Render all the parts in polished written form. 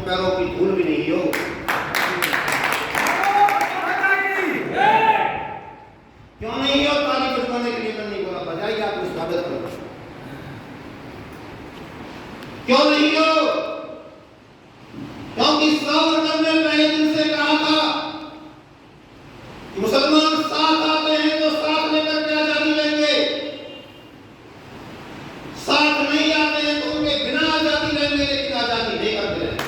पैरों की धूल भी नहीं हो। क्यों नहीं हो? ताली बजवाने के लिए मैं नहीं बोला, बजाइए, आप उस स्वागत करो। क्यों नहीं हो? क्योंकि सावरकर ने पहले दिन से कहा था कि मुसलमान साथ आते हैं तो साथ लेकर के आजादी लेंगे, साथ नहीं आते हैं तो उनके बिना आजादी लेंगे, लेकिन आजादी लेकर के रहेंगे।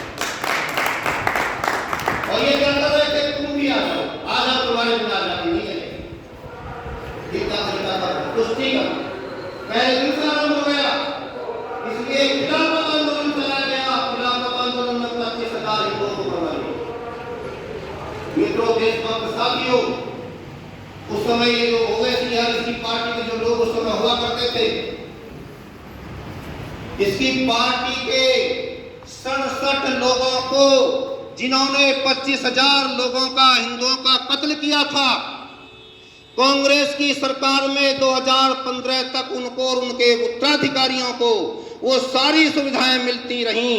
और ये कहता रहे थे तुम भी आ जाओ, तुम्हारे बिना आजादी नहीं लेंगे। इतना तरीका था कुश्ती का, पहले दिन से आरंभ हो गया। इसलिए खिलाफत आंदोलन चलाया गया। खिलाफत आंदोलन में 25,000 हिंदुओं को मरवा दिया। मित्रों, देशभक्त साथियों, उस समय ये जो ओवैसी है, इसकी पार्टी के जो लोग उस समय हुआ करते थे, इसकी पार्टी के 67 लोगों को, जिन्होंने 25,000 लोगों का, हिंदुओं का कत्ल किया था, कांग्रेस की सरकार में 2015 तक उनको और उनके उत्तराधिकारियों को वो सारी सुविधाएं मिलती रहीं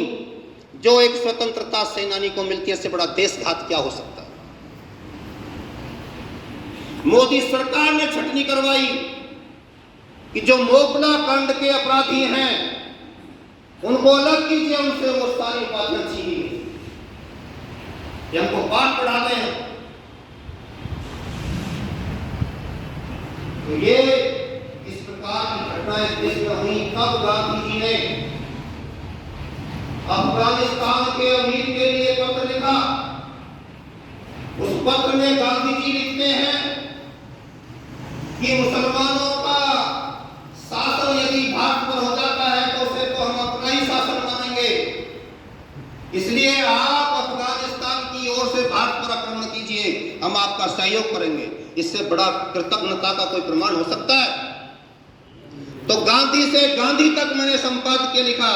जो एक स्वतंत्रता सेनानी को मिलती है। इससे बड़ा देशघात क्या हो सकता है? मोदी सरकार ने छटनी करवाई कि जो मोकला कांड के अपराधी हैं उनको अलग कीजिए, उनसे वो सारी बातें छीनी गई। ये हमको पाठ पढ़ाते हैं। तो ये इस प्रकार की घटनाएं देश में हुई तब गांधी जी ने अफगानिस्तान के अमीर के लिए पत्र लिखा। उस पत्र में गांधी जी लिखते हैं कि मुसलमानों का शासन यदि भारत पर हो जाता है तो उसे तो हम अपना ही शासन मानेंगे, इसलिए आप अफगानिस्तान की ओर से भारत पर आक्रमण कीजिए, हम आपका सहयोग करेंगे। इससे बड़ा कृतज्ञता का कोई प्रमाण हो सकता है? तो गांधी से गांधी तक मैंने संपादकीय लिखा।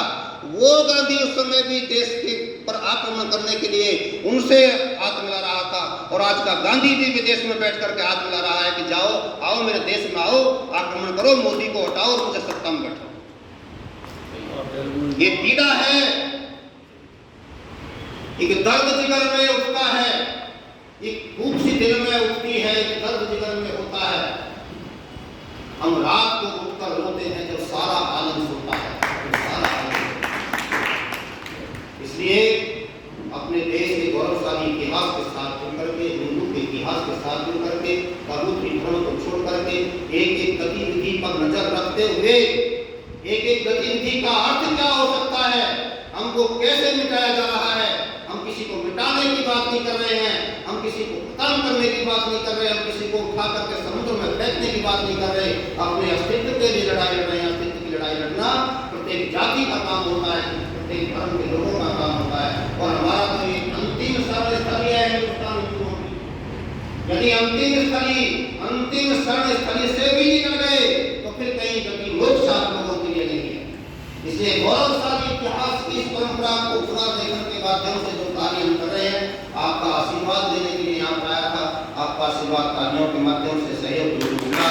वो गांधी उस समय भी देश के पर आक्रमण करने के लिए उनसे हाथ मिला रहा था, और आज का गांधी जी विदेश में बैठ करके हाथ मिला रहा है कि जाओ, आओ मेरे देश में आओ, आक्रमण करो, मोदी को हटाओ और मुझे सत्ता में बैठाओ। ये पीड़ा है, एक दर्द जिगर में उठता है, एक भूख सी दिल में उठती है, एक दर्द जिगर में होता है। हम रात को उठकर रोते हैं जब सारा आलम सोता है, सारा आलम। इसलिए अपने देश के गौरवशाली इतिहास के साथ जुड़ करके, हिंदू के इतिहास के साथ जुड़ करके, पवित्र धर्म को छोड़ करके, एक एक गतिविधि पर नजर रखते हुए, एक एक गतिविधि का अर्थ क्या हो सकता है, हमको कैसे मिटाया जा रहा है। हम किसी को मिटाने की बात नहीं कर रहे हैं, हम किसी को खत्म करने की बात नहीं कर रहे, हम किसी को उठा करके समुद्र में फेंकने की बात नहीं कर रहे। अपने अस्तित्व के लिए लड़ाई लड़ रहे हैं। अस्तित्व की लड़ाई लड़ना प्रत्येक जाति का काम होता है, प्रत्येक धर्म के लोगों का काम होता है। और हमारा तो ये अंतिम शरण स्थली है हिंदुस्तान हिंदुओं की। यदि अंतिम शरण स्थली से भी निकल गए तो फिर कहीं कभी मोक्ष आप लोगों के लिए नहीं है। इसलिए गौरवशाली इतिहास की इस परंपरा को पुनर्लेखन के माध्यम से जो कार्य हम कर रहे हैं, आपका आशीर्वाद देने के लिए यहाँ पर आया था। आपका आशीर्वाद कार्यों के माध्यम से सहयोग जो मिला,